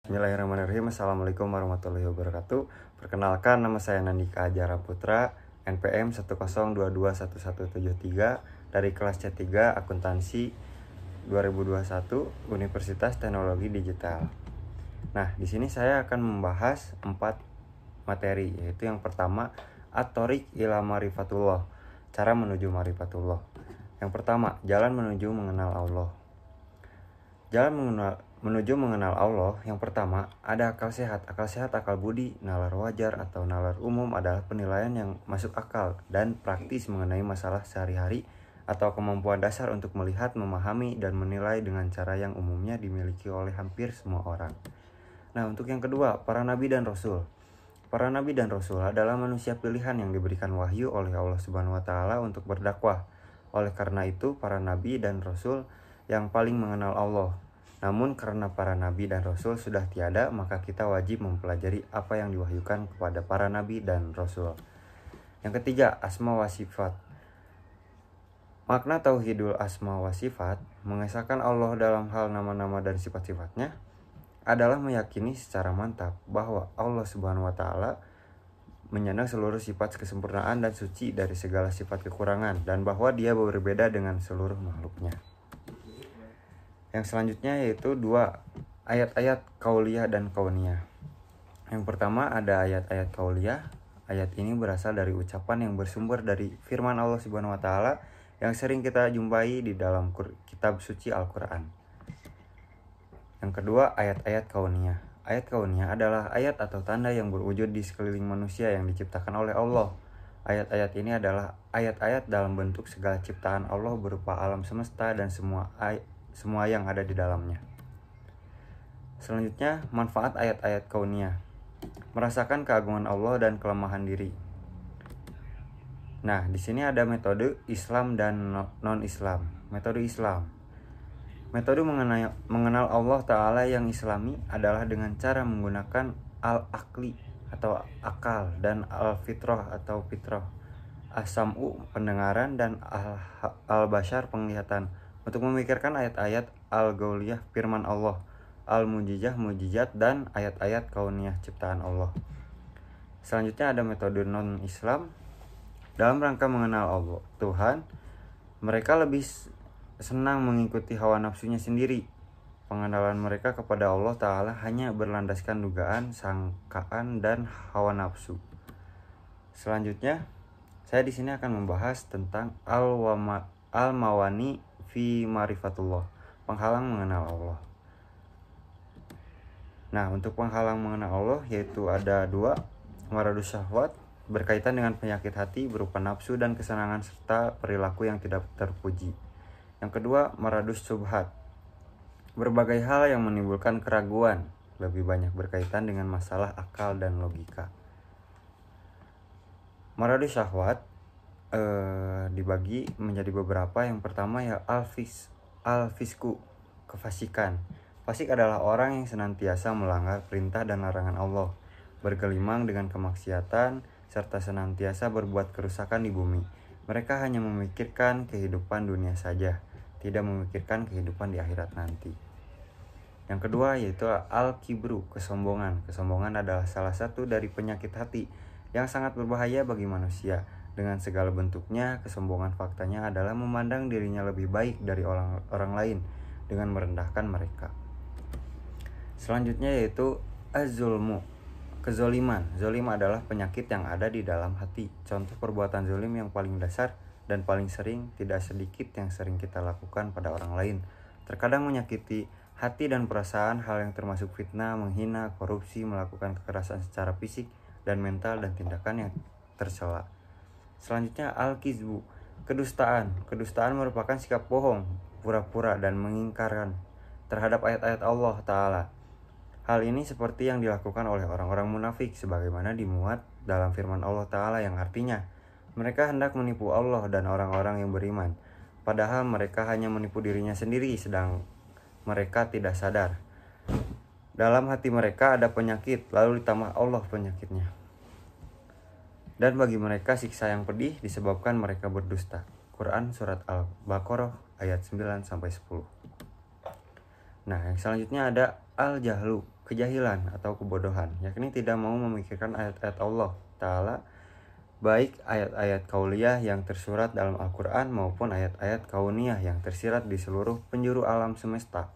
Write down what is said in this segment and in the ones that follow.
Bismillahirrahmanirrahim. Assalamualaikum warahmatullahi wabarakatuh. Perkenalkan, nama saya Nandika Ajara Putra, NPM 102211173 dari kelas C3 Akuntansi 2021 Universitas Teknologi Digital. Nah, di sini saya akan membahas 4 materi, yaitu yang pertama, At-Thoriq ila Ma'rifatullah, cara menuju Ma'rifatullah. Yang pertama, jalan menuju mengenal Allah. Jalan menuju mengenal Allah, yang pertama ada akal sehat. Akal sehat, akal budi, nalar wajar atau nalar umum adalah penilaian yang masuk akal dan praktis mengenai masalah sehari-hari atau kemampuan dasar untuk melihat, memahami, dan menilai dengan cara yang umumnya dimiliki oleh hampir semua orang. Nah, untuk yang kedua, para nabi dan rasul. Para nabi dan rasul adalah manusia pilihan yang diberikan wahyu oleh Allah Subhanahu wa taala untuk berdakwah. Oleh karena itu, para nabi dan rasul yang paling mengenal Allah. Namun karena para nabi dan rasul sudah tiada, maka kita wajib mempelajari apa yang diwahyukan kepada para nabi dan rasul. Yang ketiga, asma wa sifat. Makna tauhidul asma wa sifat, mengesahkan Allah dalam hal nama-nama dan sifat-sifatnya, adalah meyakini secara mantap bahwa Allah Subhanahu wa taala menyandang seluruh sifat kesempurnaan dan suci dari segala sifat kekurangan, dan bahwa Dia berbeda dengan seluruh makhluknya. Yang selanjutnya yaitu 2 ayat-ayat kauliyah dan kauniyah. Yang pertama ada ayat-ayat kauliyah. Ayat ini berasal dari ucapan yang bersumber dari firman Allah Subhanahu wa taala yang sering kita jumpai di dalam kitab suci Al-Qur'an. Yang kedua, ayat-ayat kauniyah. Ayat kauniyah adalah ayat atau tanda yang berwujud di sekeliling manusia yang diciptakan oleh Allah. Ayat-ayat ini adalah ayat-ayat dalam bentuk segala ciptaan Allah berupa alam semesta dan semua yang ada di dalamnya. Selanjutnya, manfaat ayat-ayat kauniyah. Merasakan keagungan Allah dan kelemahan diri. Nah, di sini ada metode Islam dan non-Islam. Metode Islam. Metode mengenal Allah Ta'ala yang islami adalah dengan cara menggunakan al-akli atau akal dan al-fitrah atau fitrah, as-sam'u pendengaran, dan al-bashar penglihatan, untuk memikirkan ayat-ayat al-gauliyah firman Allah, al-mujizah mujizat, dan ayat-ayat kauniyah ciptaan Allah. Selanjutnya ada metode non-Islam. Dalam rangka mengenal Allah Tuhan, mereka lebih senang mengikuti hawa nafsunya sendiri. Pengenalan mereka kepada Allah Ta'ala hanya berlandaskan dugaan, sangkaan, dan hawa nafsu. Selanjutnya, saya di sini akan membahas tentang al-mawani fi ma'rifatullah, penghalang mengenal Allah. Nah, untuk penghalang mengenal Allah yaitu ada 2, maradus syahwat, berkaitan dengan penyakit hati berupa nafsu dan kesenangan serta perilaku yang tidak terpuji. Yang kedua, maradus subhat, berbagai hal yang menimbulkan keraguan, lebih banyak berkaitan dengan masalah akal dan logika. Maradus syahwat dibagi menjadi beberapa. Yang pertama ya al-fisku, kefasikan. Fasik adalah orang yang senantiasa melanggar perintah dan larangan Allah, bergelimang dengan kemaksiatan, serta senantiasa berbuat kerusakan di bumi. Mereka hanya memikirkan kehidupan dunia saja, tidak memikirkan kehidupan di akhirat nanti. Yang kedua yaitu al-kibru, kesombongan. Kesombongan adalah salah satu dari penyakit hati yang sangat berbahaya bagi manusia. Dengan segala bentuknya, kesombongan faktanya adalah memandang dirinya lebih baik dari orang lain dengan merendahkan mereka. Selanjutnya yaitu az-zulmu, kezoliman. Zolim adalah penyakit yang ada di dalam hati. Contoh perbuatan zolim yang paling dasar dan paling sering, tidak sedikit yang sering kita lakukan pada orang lain. Terkadang menyakiti hati dan perasaan, hal yang termasuk fitnah, menghina, korupsi, melakukan kekerasan secara fisik dan mental, dan tindakan yang tercela. Selanjutnya al-kizbu, kedustaan. Kedustaan merupakan sikap bohong, pura-pura, dan mengingkarkan terhadap ayat-ayat Allah Ta'ala. Hal ini seperti yang dilakukan oleh orang-orang munafik, sebagaimana dimuat dalam firman Allah Ta'ala yang artinya, mereka hendak menipu Allah dan orang-orang yang beriman, padahal mereka hanya menipu dirinya sendiri, sedang mereka tidak sadar. Dalam hati mereka ada penyakit, lalu ditambah Allah penyakitnya. Dan bagi mereka siksa yang pedih disebabkan mereka berdusta. Quran Surat Al-Baqarah ayat 9-10. Nah, yang selanjutnya ada al-jahlu, kejahilan atau kebodohan, yakni tidak mau memikirkan ayat-ayat Allah Ta'ala, baik ayat-ayat kauliyah yang tersurat dalam Al-Quran maupun ayat-ayat kauniyah yang tersirat di seluruh penjuru alam semesta.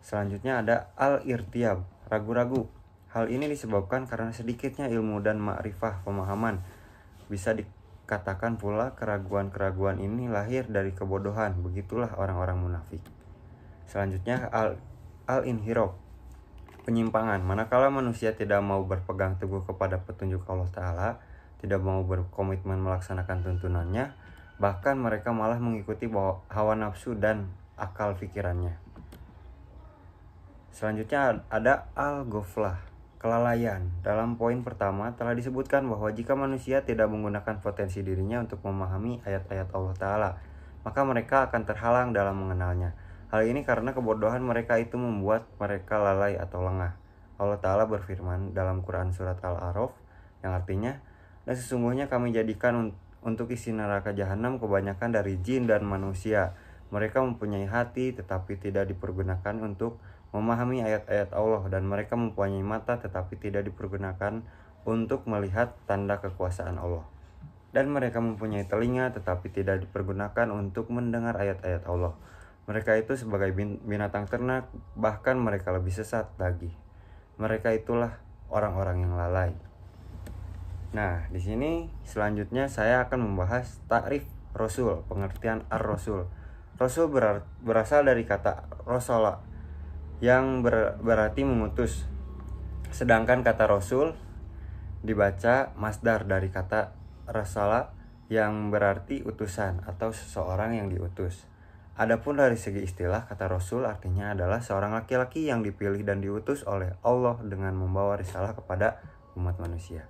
Selanjutnya ada al-irtiyab, ragu-ragu. Hal ini disebabkan karena sedikitnya ilmu dan ma'rifah pemahaman. Bisa dikatakan pula keraguan-keraguan ini lahir dari kebodohan. Begitulah orang-orang munafik. Selanjutnya al-inhiraf, penyimpangan. Manakala manusia tidak mau berpegang teguh kepada petunjuk Allah Ta'ala, tidak mau berkomitmen melaksanakan tuntunannya, bahkan mereka malah mengikuti hawa nafsu dan akal pikirannya. Selanjutnya ada al-ghaflah, kelalaian. Dalam poin pertama telah disebutkan bahwa jika manusia tidak menggunakan potensi dirinya untuk memahami ayat-ayat Allah Ta'ala, maka mereka akan terhalang dalam mengenalnya. Hal ini karena kebodohan mereka itu membuat mereka lalai atau lengah. Allah Ta'ala berfirman dalam Quran Surat Al-A'raf yang artinya, dan sesungguhnya kami jadikan untuk isi neraka jahanam kebanyakan dari jin dan manusia. Mereka mempunyai hati tetapi tidak dipergunakan untuk memahami ayat-ayat Allah, dan mereka mempunyai mata tetapi tidak dipergunakan untuk melihat tanda kekuasaan Allah. Dan mereka mempunyai telinga tetapi tidak dipergunakan untuk mendengar ayat-ayat Allah. Mereka itu sebagai binatang ternak, bahkan mereka lebih sesat lagi. Mereka itulah orang-orang yang lalai. Nah, di sini selanjutnya saya akan membahas takrif Rasul, pengertian ar-Rasul. Rasul berasal dari kata rasala yang berarti mengutus. Sedangkan kata Rasul dibaca masdar dari kata rasala yang berarti utusan atau seseorang yang diutus. Adapun dari segi istilah, kata Rasul artinya adalah seorang laki-laki yang dipilih dan diutus oleh Allah dengan membawa risalah kepada umat manusia.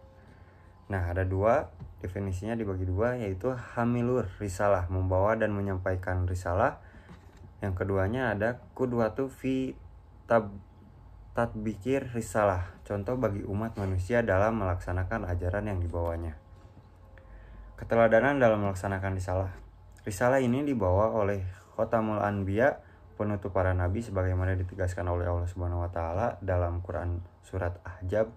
Nah, ada dua, definisinya dibagi dua, yaitu hamilur risalah, membawa dan menyampaikan risalah. Yang keduanya ada qudwatu fi tatbikir risalah, contoh bagi umat manusia dalam melaksanakan ajaran yang dibawanya. Keteladanan dalam melaksanakan risalah. Risalah ini dibawa oleh Khotamul Anbiya, penutup para nabi, sebagaimana ditegaskan oleh Allah Subhanahu wa taala dalam Quran surat Ahzab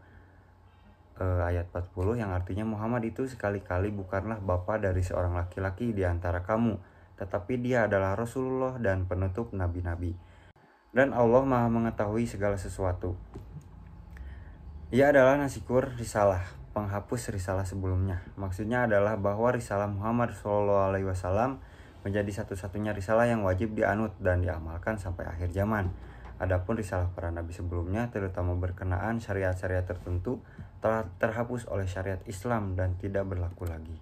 ayat 40, yang artinya Muhammad itu sekali-kali bukanlah bapa dari seorang laki-laki di antara kamu, tetapi dia adalah Rasulullah dan penutup nabi-nabi. Dan Allah Maha mengetahui segala sesuatu. Ia adalah nasikur risalah, penghapus risalah sebelumnya. Maksudnya adalah bahwa risalah Muhammad SAW menjadi satu-satunya risalah yang wajib dianut dan diamalkan sampai akhir zaman. Adapun risalah para nabi sebelumnya, terutama berkenaan syariat-syariat tertentu, telah terhapus oleh syariat Islam dan tidak berlaku lagi.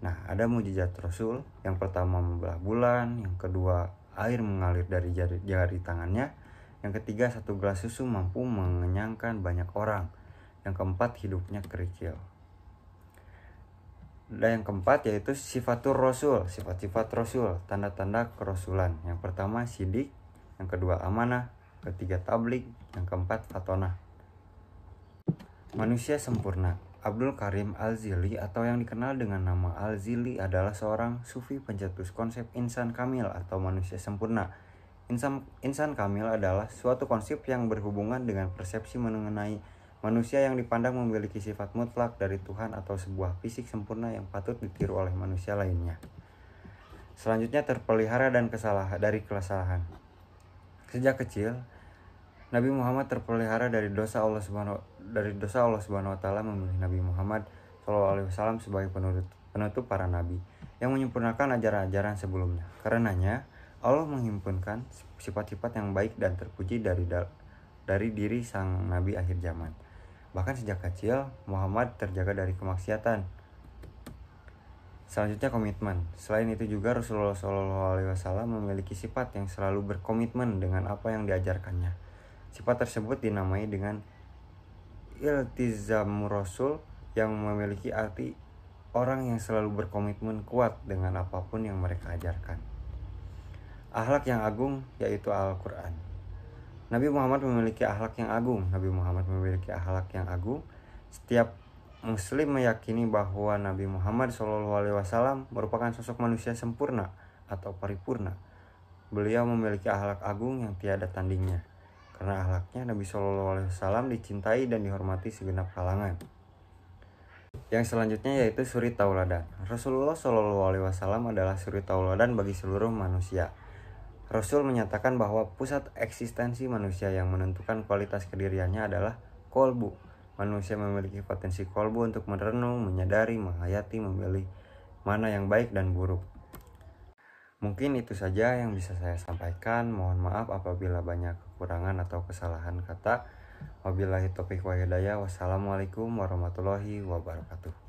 Nah, ada mukjizat Rasul. Yang pertama membelah bulan, yang kedua air mengalir dari jari tangannya, yang ketiga satu gelas susu mampu mengenyangkan banyak orang, yang keempat hidupnya kerikil. Dan yang keempat yaitu sifatur Rasul, sifat-sifat Rasul, tanda-tanda kerasulan. Yang pertama sidik, yang kedua amanah, ketiga tabligh, yang keempat fatonah. Manusia sempurna. Abdul Karim Al-Zili atau yang dikenal dengan nama Al-Zili adalah seorang sufi pencetus konsep insan kamil atau manusia sempurna. Insan kamil adalah suatu konsep yang berhubungan dengan persepsi mengenai manusia yang dipandang memiliki sifat mutlak dari Tuhan atau sebuah fisik sempurna yang patut ditiru oleh manusia lainnya. Selanjutnya terpelihara dari kesalahan. Sejak kecil, Nabi Muhammad terpelihara dari dosa Allah Subhanahu wa taala memilih Nabi Muhammad SAW sebagai penutup para nabi yang menyempurnakan ajaran-ajaran sebelumnya. Karenanya Allah menghimpunkan sifat-sifat yang baik dan terpuji dari diri sang nabi akhir zaman. Bahkan sejak kecil Muhammad terjaga dari kemaksiatan. Selanjutnya komitmen. Selain itu juga Rasulullah SAW memiliki sifat yang selalu berkomitmen dengan apa yang diajarkannya. Sifat tersebut dinamai dengan iltizam Rasul, yang memiliki arti orang yang selalu berkomitmen kuat dengan apapun yang mereka ajarkan. Akhlak yang agung yaitu Al-Quran. Nabi Muhammad memiliki akhlak yang agung. Setiap muslim meyakini bahwa Nabi Muhammad SAW merupakan sosok manusia sempurna atau paripurna. Beliau memiliki akhlak agung yang tiada tandingnya. Karena akhlaknya, Nabi Shallallahu Alaihi Wasallam dicintai dan dihormati segenap kalangan. Yang selanjutnya yaitu suri tauladan. Rasulullah Shallallahu Alaihi Wasallam adalah suri tauladan bagi seluruh manusia. Rasul menyatakan bahwa pusat eksistensi manusia yang menentukan kualitas kediriannya adalah kolbu. Manusia memiliki potensi kolbu untuk merenung, menyadari, menghayati, memilih mana yang baik dan buruk. Mungkin itu saja yang bisa saya sampaikan. Mohon maaf apabila banyak kekurangan atau kesalahan kata. Wabillahi taufiq wa hidayah. Wassalamualaikum warahmatullahi wabarakatuh.